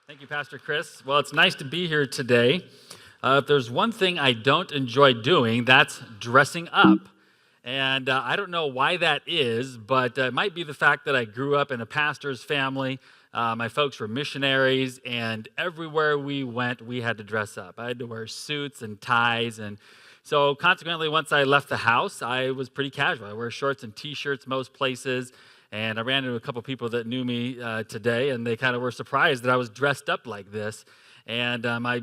Thank you, Pastor Chris. Well, it's nice to be here today. If there's one thing I don't enjoy doing, that's dressing up. And I don't know why that is, but it might be the fact that I grew up in a pastor's family. My folks were missionaries, and everywhere we went, we had to dress up. I had to wear suits and ties, and so consequently, once I left the house, I was pretty casual. I wear shorts and T-shirts most places. And I ran into a couple people that knew me today, and they kind of were surprised that I was dressed up like this. And I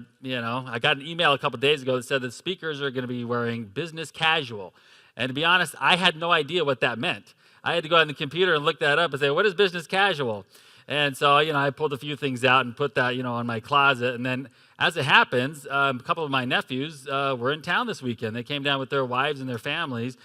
got an email a couple days ago that said that speakers are going to be wearing business casual. And to be honest, I had no idea what that meant. I had to go on the computer and look that up and say, what is business casual? And so, I pulled a few things out and put that, on my closet. And then as it happens, a couple of my nephews were in town this weekend. They came down with their wives and their families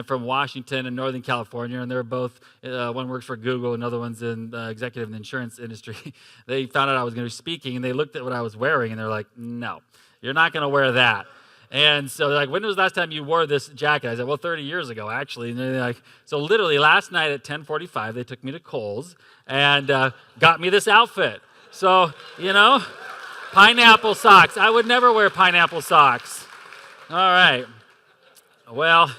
from Washington and Northern California. And they're both, one works for Google, another one's in executive in the insurance industry. They found out I was going to be speaking, and they looked at what I was wearing, and they're like, no, you're not going to wear that. And so they're like, when was the last time you wore this jacket? I said, well, 30 years ago, actually. And they're like, so literally last night at 10:45, they took me to Kohl's and got me this outfit. So, pineapple socks. I would never wear pineapple socks. All right. Well,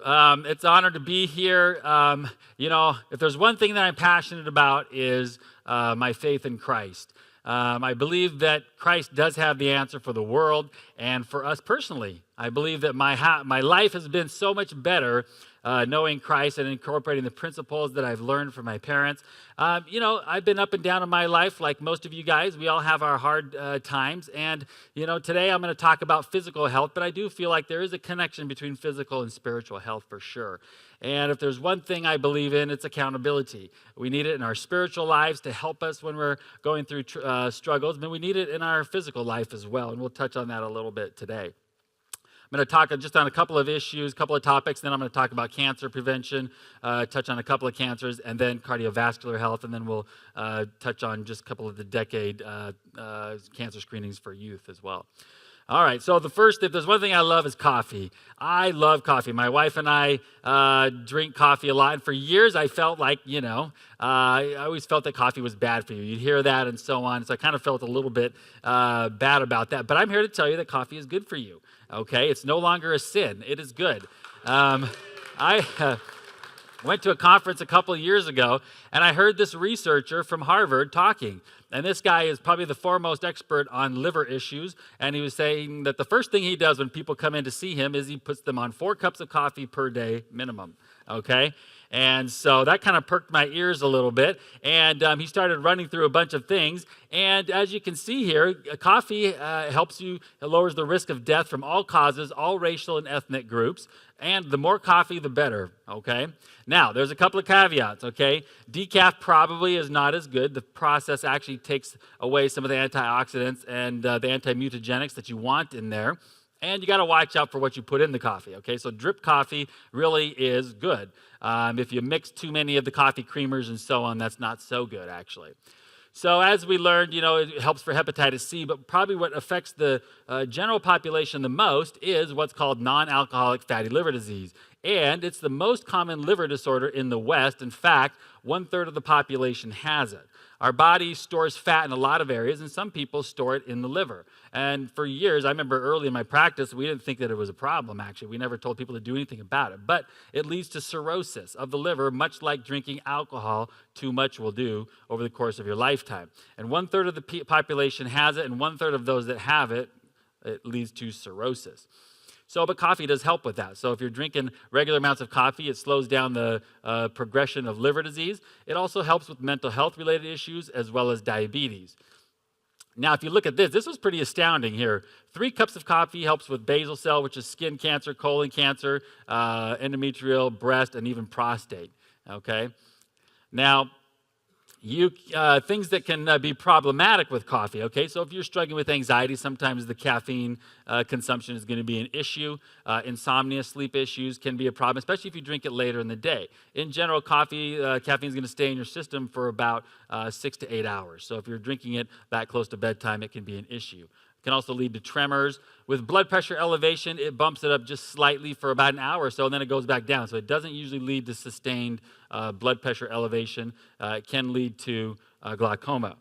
it's an honor to be here. If there's one thing that I'm passionate about is my faith in Christ. I believe that Christ does have the answer for the world and for us personally. I believe that my life has been so much better knowing Christ and incorporating the principles that I've learned from my parents. I've been up and down in my life like most of you guys. We all have our hard times. And, today I'm going to talk about physical health, but I do feel like there is a connection between physical and spiritual health for sure. And if there's one thing I believe in, it's accountability. We need it in our spiritual lives to help us when we're going through struggles, but we need it in our physical life as well. And we'll touch on that a little bit today. I'm going to talk just on a couple of issues, a couple of topics, then I'm going to talk about cancer prevention, touch on a couple of cancers, and then cardiovascular health, and then we'll touch on just a couple of the decade cancer screenings for youth as well. All right, so if there's one thing I love is coffee. I love coffee. My wife and I drink coffee a lot, and for years I felt like, I always felt that coffee was bad for you. You'd hear that and so on, so I kind of felt a little bit bad about that. But I'm here to tell you that coffee is good for you, okay? It's no longer a sin. It is good. I went to a conference a couple of years ago, and I heard this researcher from Harvard talking. And this guy is probably the foremost expert on liver issues, and he was saying that the first thing he does when people come in to see him is he puts them on 4 cups of coffee per day minimum, okay? And so that kind of perked my ears a little bit, and he started running through a bunch of things. And as you can see here, coffee helps you, it lowers the risk of death from all causes, all racial and ethnic groups. And the more coffee, the better, okay? Now, there's a couple of caveats, okay? Decaf probably is not as good. The process actually takes away some of the antioxidants and the anti-mutagenics that you want in there. And you got to watch out for what you put in the coffee, okay? So drip coffee really is good. If you mix too many of the coffee creamers and so on, that's not so good, actually. So as we learned, it helps for hepatitis C, but probably what affects the general population the most is what's called non-alcoholic fatty liver disease. And it's the most common liver disorder in the West. In fact, 1/3 of the population has it. Our body stores fat in a lot of areas, and some people store it in the liver. And for years, I remember early in my practice, we didn't think that it was a problem, actually. We never told people to do anything about it. But it leads to cirrhosis of the liver, much like drinking alcohol too much will do over the course of your lifetime. And 1/3 of the population has it, and 1/3 of those that have it, it leads to cirrhosis. But coffee does help with that. So if you're drinking regular amounts of coffee, it slows down the progression of liver disease. It also helps with mental health related issues as well as diabetes. Now, if you look at this was pretty astounding here. 3 cups of coffee helps with basal cell, which is skin cancer, colon cancer, endometrial, breast, and even prostate, okay? Now, things that can be problematic with coffee, okay? So if you're struggling with anxiety, sometimes the caffeine consumption is going to be an issue. Insomnia, sleep issues can be a problem, especially if you drink it later in the day. In general, caffeine is going to stay in your system for about 6 to 8 hours. So if you're drinking it that close to bedtime, it can be an issue. Can also lead to tremors. With blood pressure elevation, it bumps it up just slightly for about an hour or so, and then it goes back down. So it doesn't usually lead to sustained blood pressure elevation. It can lead to glaucoma.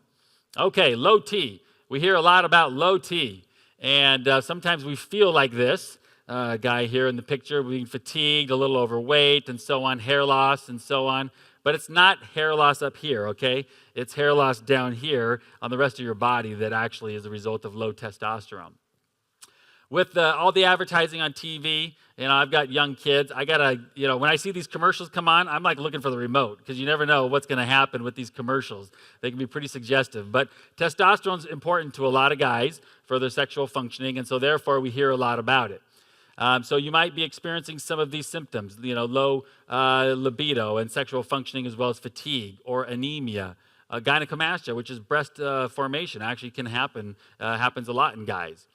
Okay, low T. We hear a lot about low T. And sometimes we feel like this. Guy here in the picture being fatigued, a little overweight, and so on, hair loss, and so on. But it's not hair loss up here, okay? It's hair loss down here on the rest of your body that actually is a result of low testosterone. With all the advertising on TV, I've got young kids. I gotta, when I see these commercials come on, I'm like looking for the remote because you never know what's going to happen with these commercials. They can be pretty suggestive. But testosterone is important to a lot of guys for their sexual functioning, and so therefore we hear a lot about it. So you might be experiencing some of these symptoms, low libido and sexual functioning, as well as fatigue or anemia. Gynecomastia, which is breast formation, actually can happen, happens a lot in guys.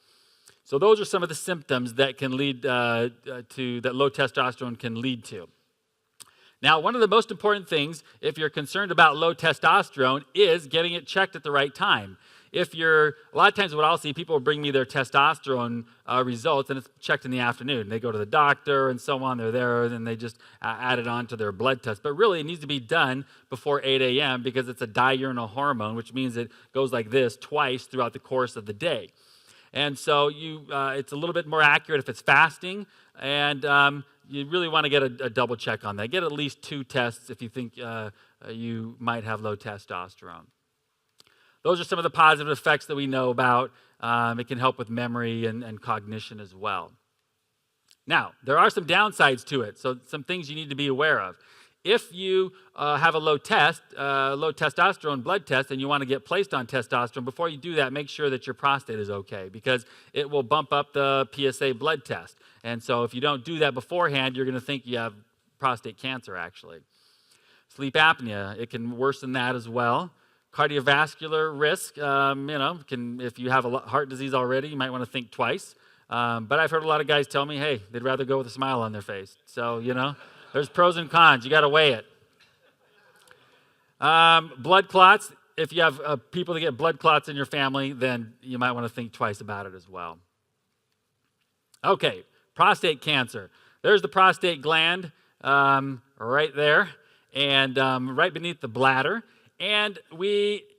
So those are some of the symptoms that can lead that low testosterone can lead to. Now, one of the most important things, if you're concerned about low testosterone, is getting it checked at the right time. A lot of times what I'll see, people bring me their testosterone results, and it's checked in the afternoon. They go to the doctor and so on. They're there, and they just add it on to their blood test. But really, it needs to be done before 8 a.m. because it's a diurnal hormone, which means it goes like this twice throughout the course of the day. And so it's a little bit more accurate if it's fasting, and you really want to get a double check on that. Get at least 2 tests if you think you might have low testosterone. Those are some of the positive effects that we know about. It can help with memory and cognition as well. Now, there are some downsides to it, so some things you need to be aware of. If you have a low testosterone blood test and you want to get placed on testosterone, before you do that, make sure that your prostate is okay because it will bump up the PSA blood test. And so if you don't do that beforehand, you're going to think you have prostate cancer, actually. Sleep apnea, it can worsen that as well. Cardiovascular risk, if you have heart disease already, you might want to think twice. But I've heard a lot of guys tell me, hey, they'd rather go with a smile on their face. So, there's pros and cons. You got to weigh it. Blood clots. If you have people that get blood clots in your family, then you might want to think twice about it as well. Okay, prostate cancer. There's the prostate gland right there and right beneath the bladder. And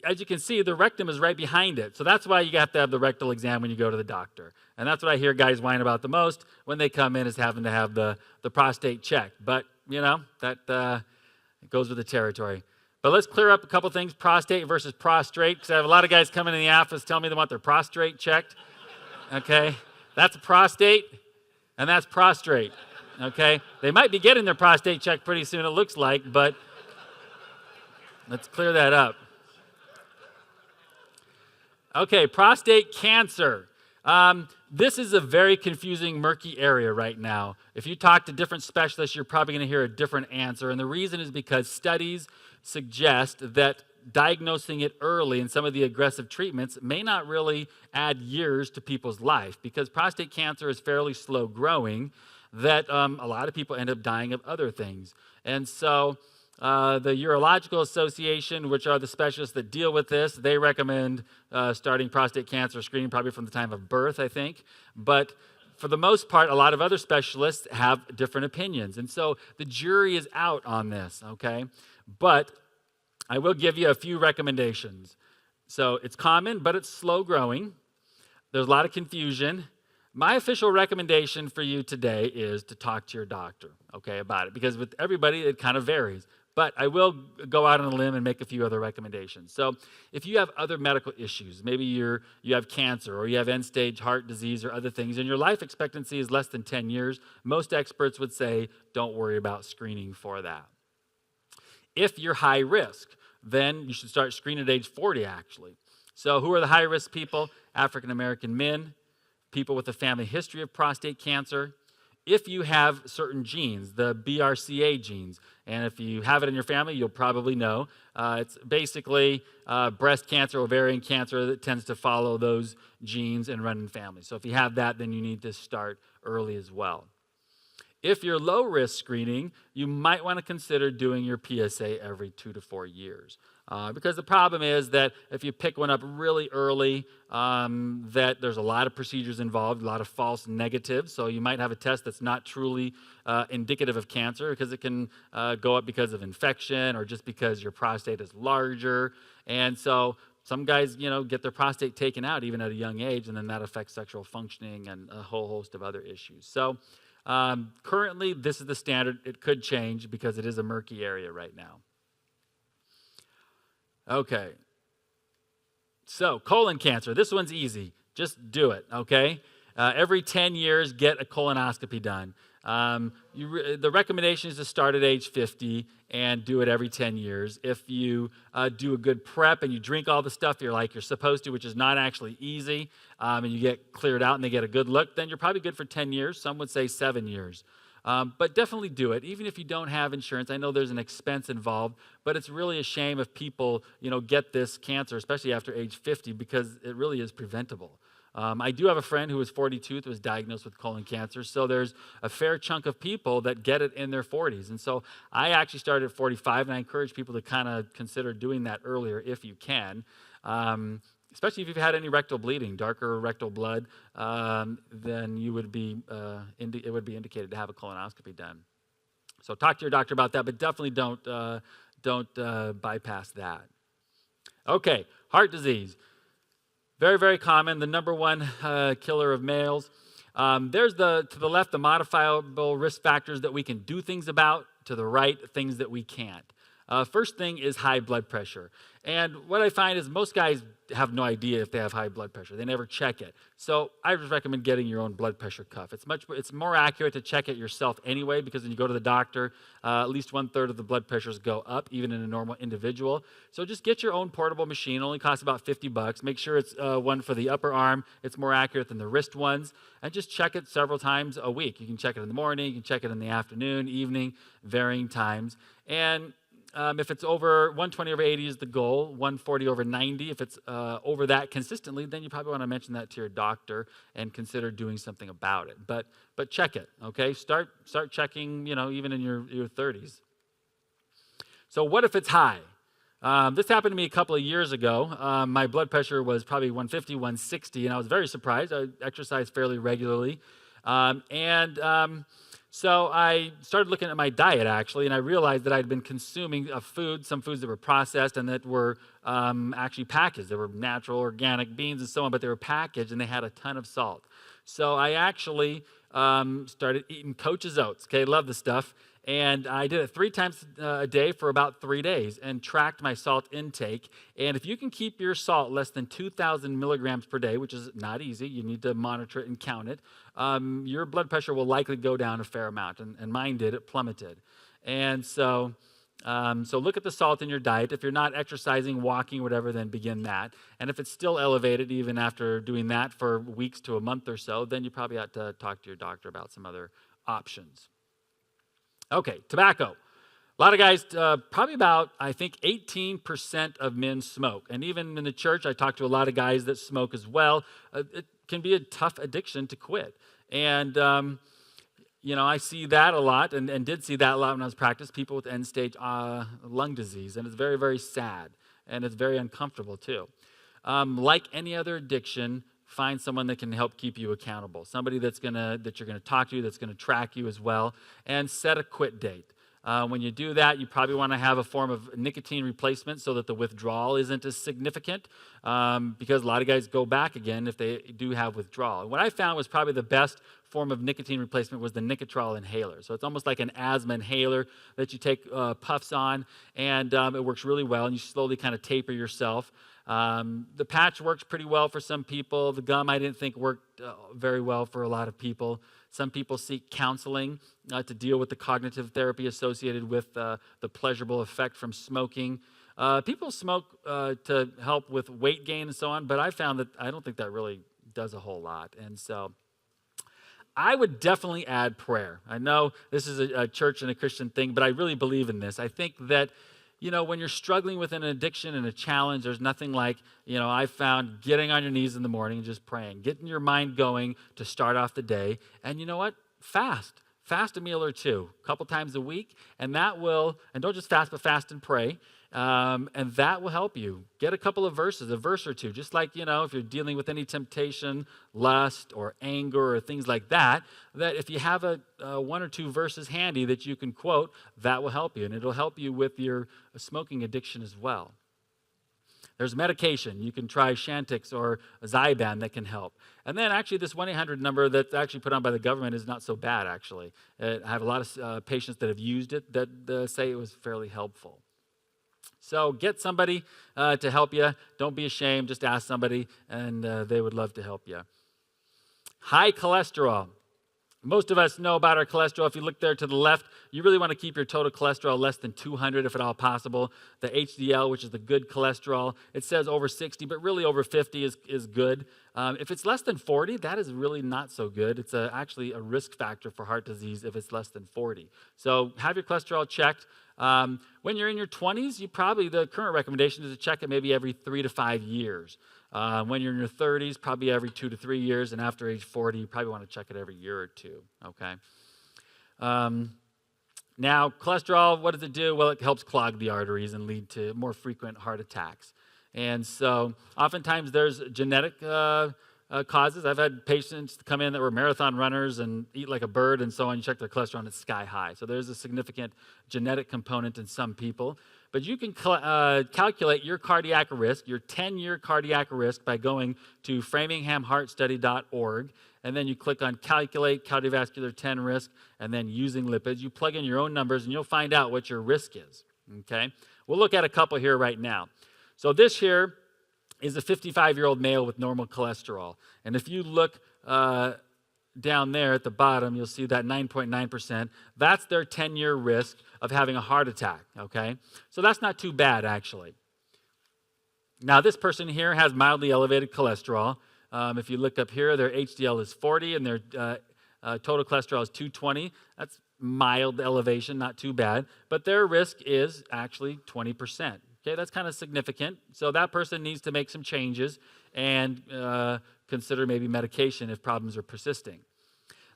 as you can see, the rectum is right behind it. So that's why you have to have the rectal exam when you go to the doctor. And that's what I hear guys whine about the most when they come in, is having to have the prostate checked. But, that goes with the territory. But let's clear up a couple things, prostate versus prostrate, because I have a lot of guys coming in the office telling me they want their prostrate checked. Okay? That's a prostate, and that's prostrate. Okay? They might be getting their prostate checked pretty soon, it looks like, but let's clear that up. Okay, prostate cancer. This is a very confusing, murky area right now. If you talk to different specialists, you're probably going to hear a different answer. And the reason is because studies suggest that diagnosing it early in some of the aggressive treatments may not really add years to people's life, because prostate cancer is fairly slow growing, that a lot of people end up dying of other things. And so the Urological Association, which are the specialists that deal with this, they recommend starting prostate cancer screening probably from the time of birth, I think. But for the most part, a lot of other specialists have different opinions. And so the jury is out on this, okay? But I will give you a few recommendations. So it's common, but it's slow growing. There's a lot of confusion. My official recommendation for you today is to talk to your doctor, okay, about it. Because with everybody, it kind of varies. But I will go out on a limb and make a few other recommendations. So if you have other medical issues, maybe you have cancer or you have end-stage heart disease or other things, and your life expectancy is less than 10 years, most experts would say don't worry about screening for that. If you're high risk, then you should start screening at age 40, actually. So who are the high-risk people? African-American men, people with a family history of prostate cancer. If you have certain genes, the BRCA genes, and if you have it in your family, you'll probably know. It's basically breast cancer, ovarian cancer that tends to follow those genes and run in families. So if you have that, then you need to start early as well. If you're low-risk screening, you might want to consider doing your PSA every 2 to 4 years. Because the problem is that if you pick one up really early, that there's a lot of procedures involved, a lot of false negatives. So you might have a test that's not truly indicative of cancer, because it can go up because of infection or just because your prostate is larger. And so some guys, get their prostate taken out even at a young age, and then that affects sexual functioning and a whole host of other issues. So currently, this is the standard. It could change because it is a murky area right now. Okay. So colon cancer. This one's easy. Just do it, okay? Every 10 years, get a colonoscopy done. The recommendation is to start at age 50 and do it every 10 years. If you do a good prep and you drink all the stuff you're supposed to, which is not actually easy, and you get cleared out and they get a good look, then you're probably good for 10 years. Some would say 7 years. But definitely do it, even if you don't have insurance. I know there's an expense involved, but it's really a shame if people, get this cancer, especially after age 50, because it really is preventable. I do have a friend who was 42 that was diagnosed with colon cancer, so there's a fair chunk of people that get it in their 40s. And so I actually started at 45, and I encourage people to kind of consider doing that earlier if you can, especially if you've had any rectal bleeding, darker rectal blood, then it would be indicated to have a colonoscopy done. So talk to your doctor about that, but definitely don't bypass that. Okay, heart disease. Very, very common, the number one killer of males. There's to the left, the modifiable risk factors that we can do things about. To the right, things that we can't. First thing is high blood pressure. And what I find is most guys have no idea if they have high blood pressure. They never check it. So I just recommend getting your own blood pressure cuff. It's more accurate to check it yourself anyway, because when you go to the doctor, at least 1/3 of the blood pressures go up, even in a normal individual. So just get your own portable machine. It only costs about $50. Make sure it's one for the upper arm. It's more accurate than the wrist ones. And just check it several times a week. You can check it in the morning. You can check it in the afternoon, evening, varying times. And if it's over 120 over 80 is the goal, 140 over 90. If it's over that consistently, then you probably want to mention that to your doctor and consider doing something about it. But check it, okay? Start checking, even in your 30s. So what if it's high? This happened to me a couple of years ago. My blood pressure was probably 150, 160, and I was very surprised. I exercised fairly regularly. So I started looking at my diet, actually, and I realized that I'd been consuming some foods that were processed and that were actually packaged. They were natural, organic beans and so on, but they were packaged and they had a ton of salt. So I actually started eating Coach's Oats. Okay, love the stuff. And I did it 3 times a day for about 3 days and tracked my salt intake. And if you can keep your salt less than 2,000 milligrams per day, which is not easy, you need to monitor it and count it, your blood pressure will likely go down a fair amount. And mine did, it plummeted. And so look at the salt in your diet. If you're not exercising, walking, whatever, then begin that. And if it's still elevated, even after doing that for weeks to a month or so, then you probably ought to talk to your doctor about some other options. Okay, tobacco. A lot of guys, probably about, I think, 18% of men smoke. And even in the church, I talk to a lot of guys that smoke as well. It can be a tough addiction to quit. And, I see that a lot and did see that a lot when I was practicing, people with end-stage lung disease. And it's very, very sad. And it's very uncomfortable, too. Like any other addiction, find someone that can help keep you accountable. Somebody that you're going to talk to, that's going to track you as well, and set a quit date. When you do that, you probably want to have a form of nicotine replacement so that the withdrawal isn't as significant, because a lot of guys go back again if they do have withdrawal. And what I found was probably the best form of nicotine replacement was the Nicotrol inhaler. So it's almost like an asthma inhaler that you take puffs on, and it works really well, and you slowly kind of taper yourself. The patch works pretty well for some people. The gum I didn't think worked very well for a lot of people. Some people seek counseling to deal with the cognitive therapy associated with the pleasurable effect from smoking. People smoke to help with weight gain and so on, but I found that I don't think that really does a whole lot. And so I would definitely add prayer. I know this is a church and a Christian thing, but I really believe in this. I think that when you're struggling with an addiction and a challenge, there's nothing like, I found getting on your knees in the morning and just praying, getting your mind going to start off the day. And you know what? Fast a meal or two, a couple times a week. And and don't just fast, but fast and pray. And that will help you. Get a couple of verses, a verse or two, just like, if you're dealing with any temptation, lust or anger or things like that, that if you have a 1 or 2 verses handy that you can quote, that will help you. And it'll help you with your smoking addiction as well. There's medication. You can try Chantix or Zyban that can help. And then actually this 1-800 number that's actually put on by the government is not so bad, actually. I have a lot of patients that have used it that say it was fairly helpful. So get somebody to help you. Don't be ashamed. Just ask somebody, and they would love to help you. High cholesterol. Most of us know about our cholesterol. If you look there to the left, you really want to keep your total cholesterol less than 200 if at all possible. The HDL, which is the good cholesterol, it says over 60, but really over 50 is good. If it's less than 40, that is really not so good. It's actually a risk factor for heart disease if it's less than 40. So have your cholesterol checked. When you're in your 20s, the current recommendation is to check it maybe every 3 to 5 years. When you're in your 30s, probably every 2 to 3 years, and after age 40, you probably want to check it every year or two, okay? Now, cholesterol, what does it do? Well, it helps clog the arteries and lead to more frequent heart attacks. And so oftentimes there's genetic causes. I've had patients come in that were marathon runners and eat like a bird and so on. You check their cholesterol and it's sky high. So there's a significant genetic component in some people. But you can calculate your cardiac risk, your 10-year cardiac risk, by going to FraminghamHeartStudy.org, and then you click on Calculate Cardiovascular 10 Risk, and then Using Lipids. You plug in your own numbers, and you'll find out what your risk is, okay? We'll look at a couple here right now. So this here is a 55-year-old male with normal cholesterol. And if you look down there at the bottom, you'll see that 9.9%. That's their 10-year risk of having a heart attack, okay? So that's not too bad, actually. Now, this person here has mildly elevated cholesterol. If you look up here, their HDL is 40 and their total cholesterol is 220. That's mild elevation, not too bad. But their risk is actually 20%. Okay, that's kind of significant. So that person needs to make some changes and consider maybe medication if problems are persisting.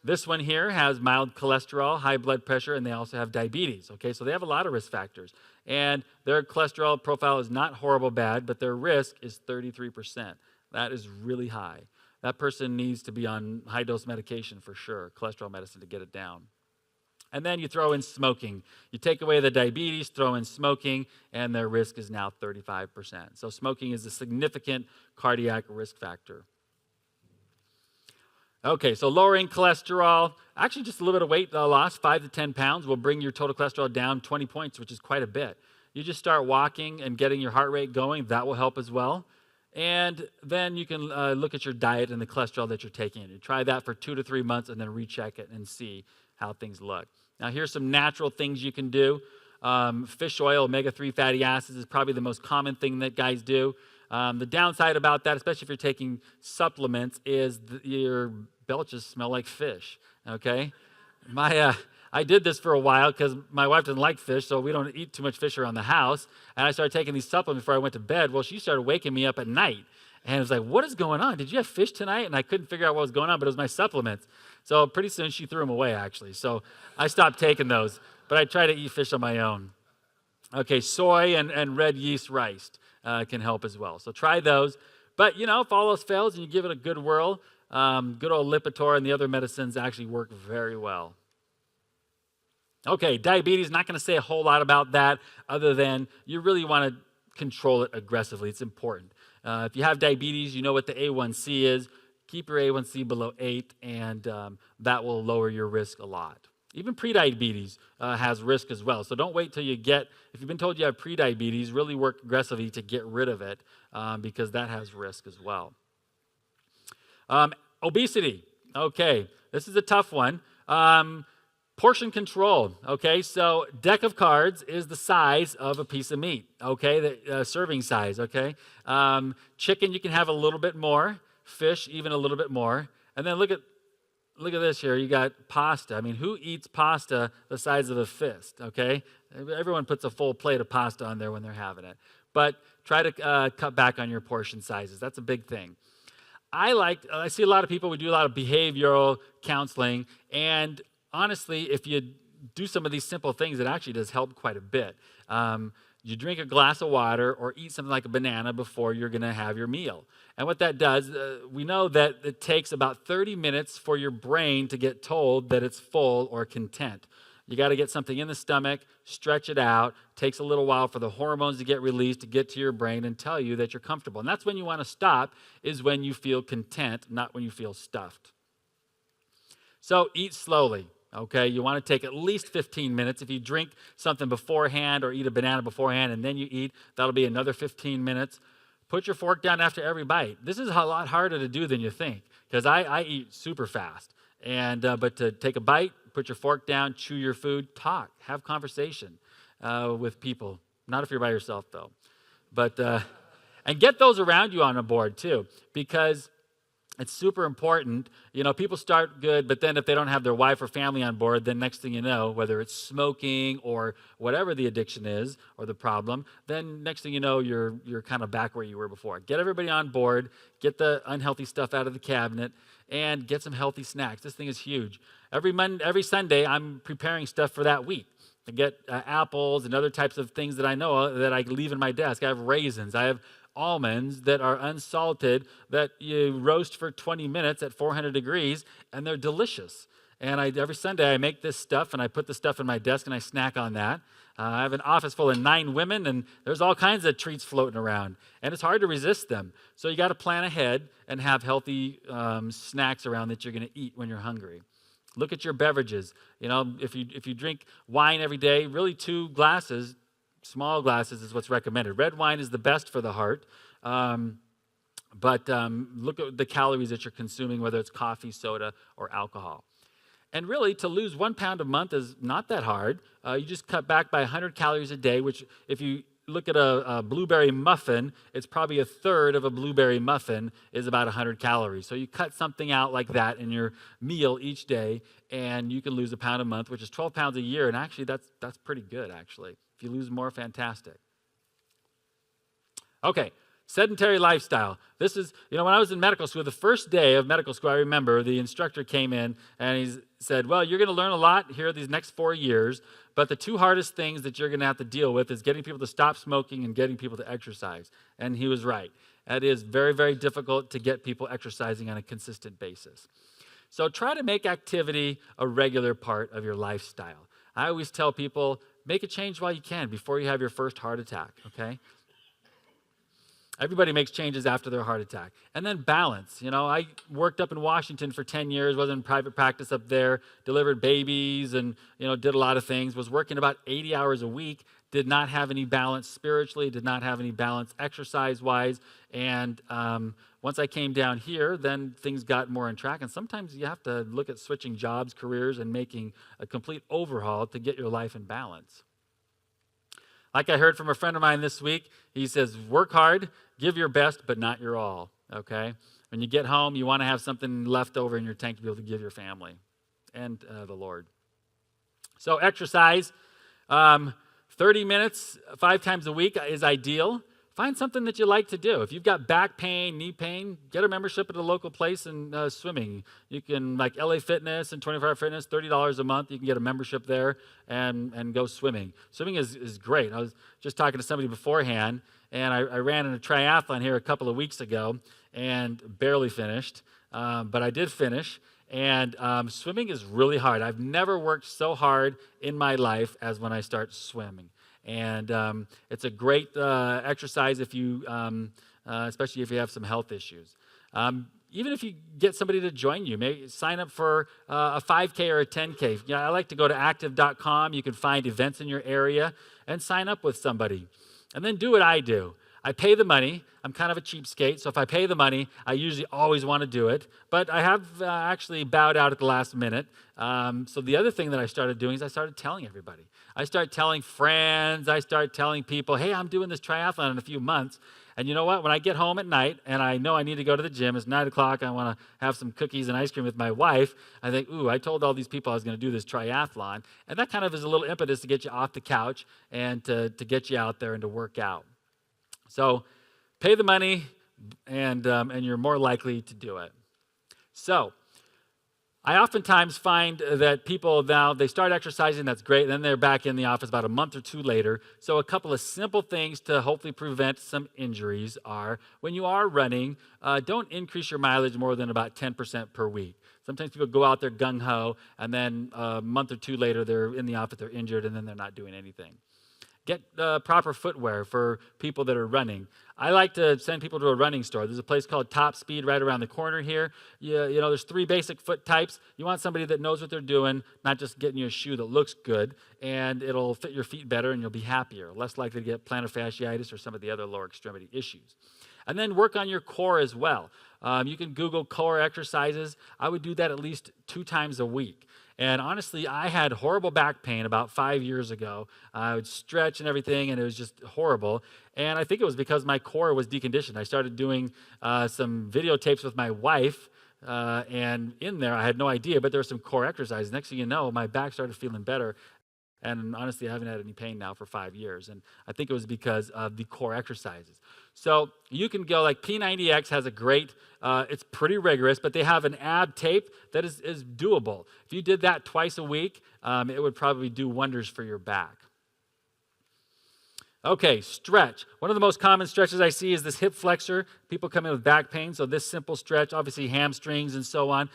This one here has mild cholesterol, high blood pressure, and they also have diabetes. Okay, so they have a lot of risk factors. And their cholesterol profile is not horrible bad, but their risk is 33%. That is really high. That person needs to be on high-dose medication for sure, cholesterol medicine to get it down. And then you throw in smoking. You take away the diabetes, throw in smoking, and their risk is now 35%. So smoking is a significant cardiac risk factor. Okay, so lowering cholesterol, actually just a little bit of weight loss, 5 to 10 pounds, will bring your total cholesterol down 20 points, which is quite a bit. You just start walking and getting your heart rate going. That will help as well. And then you can look at your diet and the cholesterol that you're taking. You try that for 2 to 3 months and then recheck it and see how things look. Now, here's some natural things you can do. Fish oil, omega-3 fatty acids is probably the most common thing that guys do. The downside about that, especially if you're taking supplements, is your belches smell like fish, okay? I did this for a while because my wife doesn't like fish, so we don't eat too much fish around the house. And I started taking these supplements before I went to bed. Well, she started waking me up at night. And it was like, what is going on? Did you have fish tonight? And I couldn't figure out what was going on, but it was my supplements. So pretty soon she threw them away, actually. So I stopped taking those. But I try to eat fish on my own. Okay, soy and red yeast rice can help as well. So try those. But, if all else fails and you give it a good whirl, good old Lipitor and the other medicines actually work very well. Okay, diabetes, not going to say a whole lot about that other than you really want to control it aggressively. It's important. If you have diabetes, you know what the A1C is. Keep your A1C below 8, and that will lower your risk a lot. Even prediabetes has risk as well. So don't wait till you if you've been told you have prediabetes, really work aggressively to get rid of it because that has risk as well. Obesity. Okay, this is a tough one. Portion control, okay? So deck of cards is the size of a piece of meat, okay? The serving size, okay? Chicken, you can have a little bit more. Fish, even a little bit more. And then look at this here. You got pasta. I mean, who eats pasta the size of a fist, okay? Everyone puts a full plate of pasta on there when they're having it. But try to cut back on your portion sizes. That's a big thing. I see a lot of people, we do a lot of behavioral counseling, and honestly, if you do some of these simple things, it actually does help quite a bit. You drink a glass of water or eat something like a banana before you're going to have your meal. And what that does, we know that it takes about 30 minutes for your brain to get told that it's full or content. You got to get something in the stomach, stretch it out. Takes a little while for the hormones to get released, to get to your brain and tell you that you're comfortable. And that's when you want to stop, is when you feel content, not when you feel stuffed. So eat slowly, okay? You want to take at least 15 minutes. If you drink something beforehand or eat a banana beforehand and then you eat, that'll be another 15 minutes. Put your fork down after every bite. This is a lot harder to do than you think, because I eat super fast. But to take a bite, put your fork down, chew your food, talk, have conversation with people. Not if you're by yourself, though. And get those around you on a board, too, because it's super important. People start good, but then if they don't have their wife or family on board, then next thing you know, whether it's smoking or whatever the addiction is or the problem, then next thing you know, you're kind of back where you were before. Get everybody on board, get the unhealthy stuff out of the cabinet, and get some healthy snacks. This thing is huge. Every Sunday, I'm preparing stuff for that week. I get apples and other types of things that I know that I leave in my desk. I have raisins. I have almonds that are unsalted that you roast for 20 minutes at 400 degrees, and they're delicious. And every Sunday I make this stuff, and I put the stuff in my desk, and I snack on that. I have an office full of 9 women, and there's all kinds of treats floating around, and it's hard to resist them. So you got to plan ahead and have healthy snacks around that you're going to eat when you're hungry. Look at your beverages. If you drink wine every day, really 2 glasses, small glasses is what's recommended. Red wine is the best for the heart, but look at the calories that you're consuming, whether it's coffee, soda, or alcohol. And really, to lose 1 pound a month is not that hard. You just cut back by 100 calories a day, which if you look at a blueberry muffin, it's probably 1/3 of a blueberry muffin is about 100 calories. So you cut something out like that in your meal each day, and you can lose 1 pound a month, which is 12 pounds a year. And actually, that's pretty good, actually. If you lose more, fantastic. Okay, sedentary lifestyle. This is, when I was in medical school, the first day of medical school, I remember the instructor came in and he said, well, you're going to learn a lot here these next 4 years, but the 2 hardest things that you're going to have to deal with is getting people to stop smoking and getting people to exercise. And he was right. It is very, very difficult to get people exercising on a consistent basis. So try to make activity a regular part of your lifestyle. I always tell people, make a change while you can before you have your first heart attack, okay? Everybody makes changes after their heart attack. And then balance. I worked up in Washington for 10 years, was in private practice up there, delivered babies and, did a lot of things, was working about 80 hours a week, did not have any balance spiritually, did not have any balance exercise-wise. And once I came down here, then things got more on track. And sometimes you have to look at switching jobs, careers, and making a complete overhaul to get your life in balance. Like I heard from a friend of mine this week, he says, work hard, give your best, but not your all, okay? When you get home, you want to have something left over in your tank to be able to give your family and the Lord. So exercise, 30 minutes 5 times a week is ideal. Find something that you like to do. If you've got back pain, knee pain, get a membership at a local place and swimming. You can, like LA Fitness and 24 Hour Fitness, $30 a month. You can get a membership there and go swimming. Swimming is great. I was just talking to somebody beforehand, and I ran in a triathlon here a couple of weeks ago and barely finished, but I did finish. And swimming is really hard. I've never worked so hard in my life as when I start swimming. And it's a great exercise if you, especially if you have some health issues. Even if you get somebody to join you, maybe sign up for a 5K or a 10K. I like to go to active.com. You can find events in your area and sign up with somebody. And then do what I do. I pay the money. I'm kind of a cheapskate, so if I pay the money, I usually always want to do it. But I have actually bowed out at the last minute. So the other thing that I started doing is I started telling everybody. I started telling friends. I started telling people, hey, I'm doing this triathlon in a few months. And you know what? When I get home at night and I know I need to go to the gym, it's 9 o'clock, I want to have some cookies and ice cream with my wife, I think, ooh, I told all these people I was going to do this triathlon. And that kind of is a little impetus to get you off the couch and to get you out there and to work out. So pay the money, and you're more likely to do it. So I oftentimes find that people now, they start exercising, that's great, then they're back in the office about a month or two later. So a couple of simple things to hopefully prevent some injuries are, when you are running, don't increase your mileage more than about 10% per week. Sometimes people go out there gung-ho, and then a month or two later, they're in the office, they're injured, and then they're not doing anything. Get proper footwear for people that are running. I like to send people to a running store. There's a place called Top Speed right around the corner here. You know, there's 3 basic foot types. You want somebody that knows what they're doing, not just getting you a shoe that looks good, and it'll fit your feet better and you'll be happier, less likely to get plantar fasciitis or some of the other lower extremity issues. And then work on your core as well. You can Google core exercises. I would do that at least 2 times a week. And honestly, I had horrible back pain about 5 years ago. I would stretch and everything, and it was just horrible. And I think it was because my core was deconditioned. I started doing some videotapes with my wife, and in there, I had no idea, but there were some core exercises. Next thing you know, my back started feeling better. And honestly, I haven't had any pain now for 5 years. And I think it was because of the core exercises. So you can go, like P90X has a great, it's pretty rigorous, but they have an ab tape that is doable. If you did that twice a week, it would probably do wonders for your back. Okay, stretch. One of the most common stretches I see is this hip flexor. People come in with back pain, so this simple stretch, obviously hamstrings and so on.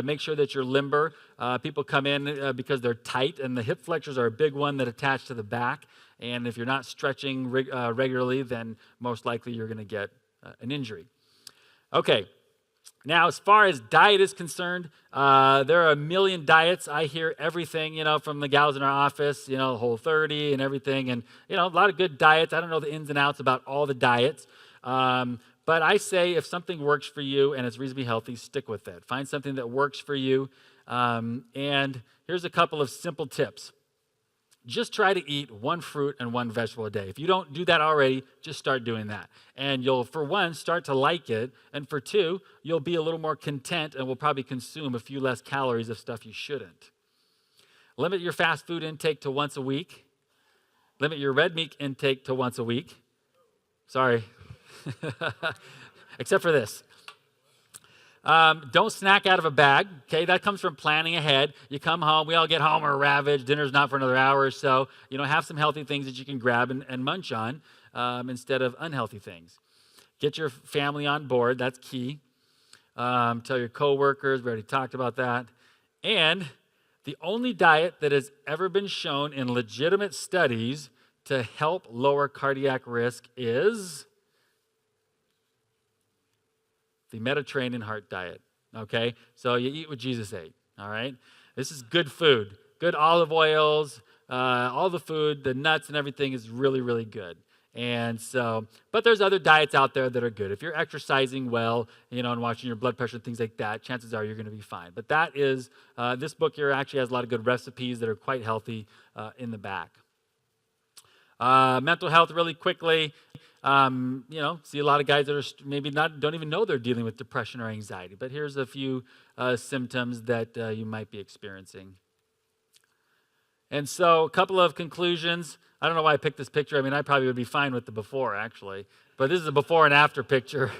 Make sure that you're limber. People come in because they're tight, and the hip flexors are a big one that attach to the back. And if you're not stretching regularly, then most likely you're going to get an injury. Okay. Now, as far as diet is concerned, there are a million diets. I hear everything, from the gals in our office, Whole30 and everything. And, a lot of good diets. I don't know the ins and outs about all the diets. But I say if something works for you and it's reasonably healthy, stick with it. Find something that works for you. And here's a couple of simple tips. Just try to eat 1 fruit and 1 vegetable a day. If you don't do that already, just start doing that. And you'll, for 1, start to like it. And for 2, you'll be a little more content and will probably consume a few less calories of stuff you shouldn't. Limit your fast food intake to once a week. Limit your red meat intake to once a week. Sorry. Except for this. Don't snack out of a bag, okay? That comes from planning ahead. You come home, we all get home, we're ravaged, dinner's not for another hour or so. Have some healthy things that you can grab and munch on instead of unhealthy things. Get your family on board, that's key. Tell your coworkers, we already talked about that. And the only diet that has ever been shown in legitimate studies to help lower cardiac risk is the Mediterranean heart diet, okay? So you eat what Jesus ate, all right? This is good food, good olive oils, all the food, the nuts and everything is really, really good. And so, but there's other diets out there that are good. If you're exercising well, and watching your blood pressure and things like that, chances are you're going to be fine. But that is, this book here actually has a lot of good recipes that are quite healthy in the back. Mental health really quickly. See a lot of guys that are maybe don't even know they're dealing with depression or anxiety. But here's a few symptoms that you might be experiencing. And so a couple of conclusions. I don't know why I picked this picture. I probably would be fine with the before, actually. But this is a before and after picture.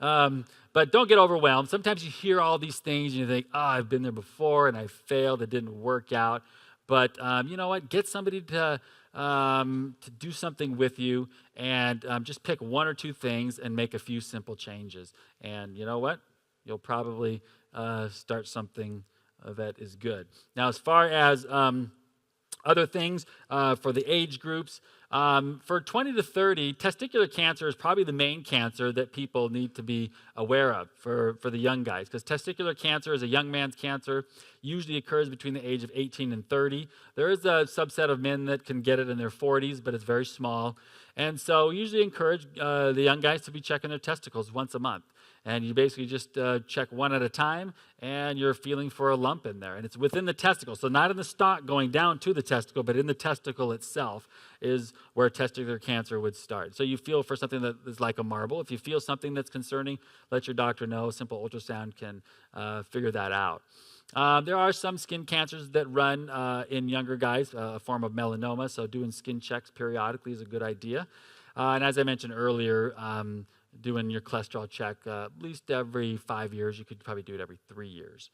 But don't get overwhelmed. Sometimes you hear all these things and you think, I've been there before and I failed. It didn't work out. But you know what? Get somebody to do something with you and just pick 1 or 2 things and make a few simple changes. And you know what? You'll probably start something that is good. Now, as far as other things for the age groups, for 20 to 30, testicular cancer is probably the main cancer that people need to be aware of for the young guys, because testicular cancer is a young man's cancer, usually occurs between the age of 18 and 30. There is a subset of men that can get it in their 40s, but it's very small. And so we usually encourage the young guys to be checking their testicles once a month. And you basically just check 1 at a time, and you're feeling for a lump in there. And it's within the testicle. So not in the stalk going down to the testicle, but in the testicle itself is where testicular cancer would start. So you feel for something that is like a marble. If you feel something that's concerning, let your doctor know. A simple ultrasound can figure that out. There are some skin cancers that run in younger guys, a form of melanoma. So doing skin checks periodically is a good idea. And as I mentioned earlier, doing your cholesterol check at least every 5 years. You could probably do it every 3 years.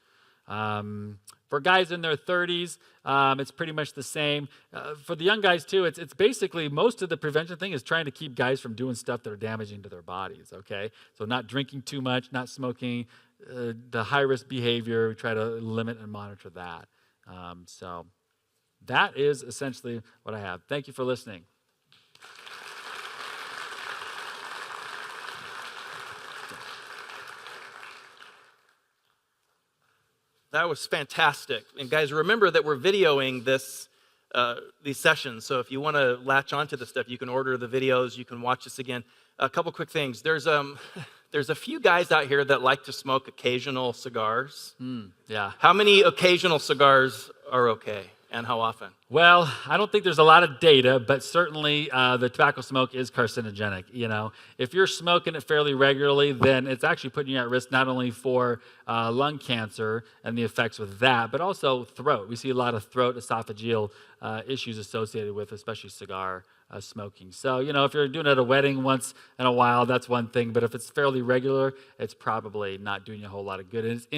For guys in their 30s, it's pretty much the same. For the young guys too, it's basically most of the prevention thing is trying to keep guys from doing stuff that are damaging to their bodies, okay? So not drinking too much, not smoking, the high-risk behavior, we try to limit and monitor that. So that is essentially what I have. Thank you for listening. That was fantastic. And guys, remember that we're videoing these sessions. So if you want to latch onto the stuff, you can order the videos. You can watch this again. A couple quick things. There's a few guys out here that like to smoke occasional cigars. Yeah. How many occasional cigars are okay, and how often? Well, I don't think there's a lot of data, but certainly the tobacco smoke is carcinogenic. You know, if you're smoking it fairly regularly, then it's actually putting you at risk not only for lung cancer and the effects with that, but also throat. We see a lot of throat, esophageal issues associated with especially cigar smoking. So, you know, if you're doing it at a wedding once in a while, that's one thing. But if it's fairly regular, it's probably not doing you a whole lot of good. And it's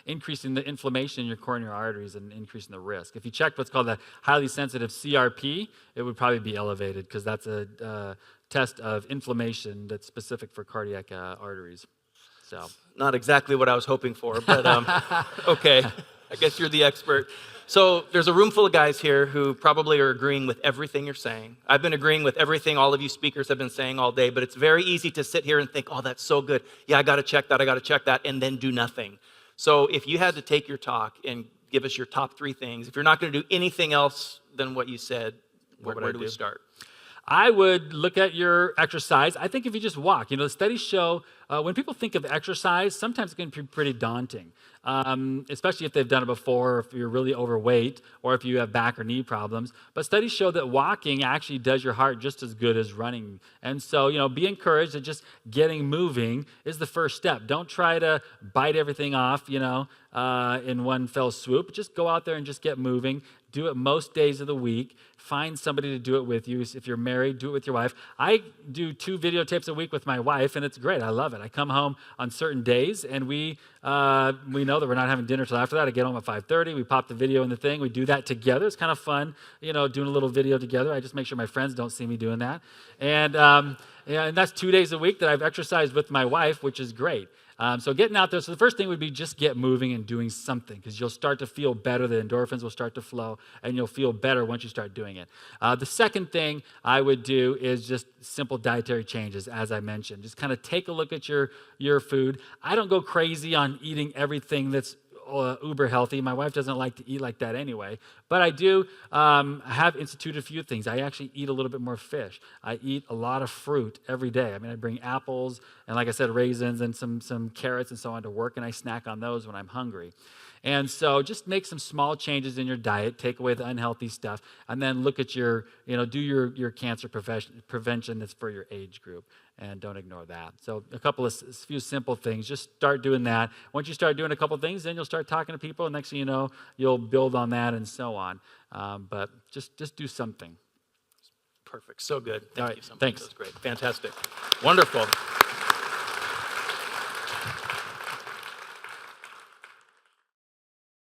increasing the inflammation in your coronary arteries and increasing the risk. If you checked what's called the highly sensitive CRP, it would probably be elevated because that's a test of inflammation that's specific for cardiac arteries. So not exactly what I was hoping for, but okay. I guess you're the expert. So there's a room full of guys here who probably are agreeing with everything you're saying. I've been agreeing with everything all of you speakers have been saying all day, but it's very easy to sit here and think, oh, that's so good. Yeah, I got to check that, and then do nothing. So if you had to take your talk and give us your top 3 things, if you're not going to do anything else than what you said, where do we start? I would look at your exercise. I think if you just walk, you know, the studies show when people think of exercise, sometimes it can be pretty daunting, especially if they've done it before, or if you're really overweight, or if you have back or knee problems. But studies show that walking actually does your heart just as good as running. And so, you know, be encouraged that just getting moving is the first step. Don't try to bite everything off, you know, in one fell swoop. Just go out there and just get moving. Do it most days of the week. Find somebody to do it with you. If you're married, do it with your wife. I do 2 videotapes a week with my wife, and it's great. I love it. I come home on certain days, and we know that we're not having dinner till after that. I get home at 5:30. We pop the video in the thing. We do that together. It's kind of fun, you know, doing a little video together. I just make sure my friends don't see me doing that. And that's 2 days a week that I've exercised with my wife, which is great. So getting out there, so the first thing would be just get moving and doing something, because you'll start to feel better. The endorphins will start to flow, and you'll feel better once you start doing it. The second thing I would do is just simple dietary changes, as I mentioned. Just kind of take a look at your food. I don't go crazy on eating everything that's uber healthy. My wife doesn't like to eat like that anyway, but I do have instituted a few things. I actually eat a little bit more fish. I eat a lot of fruit every day. I mean, I bring apples and, like I said, raisins and some carrots and so on to work, and I snack on those when I'm hungry. And so just make some small changes in your diet, take away the unhealthy stuff, and then look at do your cancer prevention that's for your age group, and don't ignore that. So a few simple things, just start doing that. Once you start doing a couple things, then you'll start talking to people, and next thing you know, you'll build on that and so on. But just do something. Perfect, so good. Thank you so much. Thanks. That's great, fantastic, wonderful.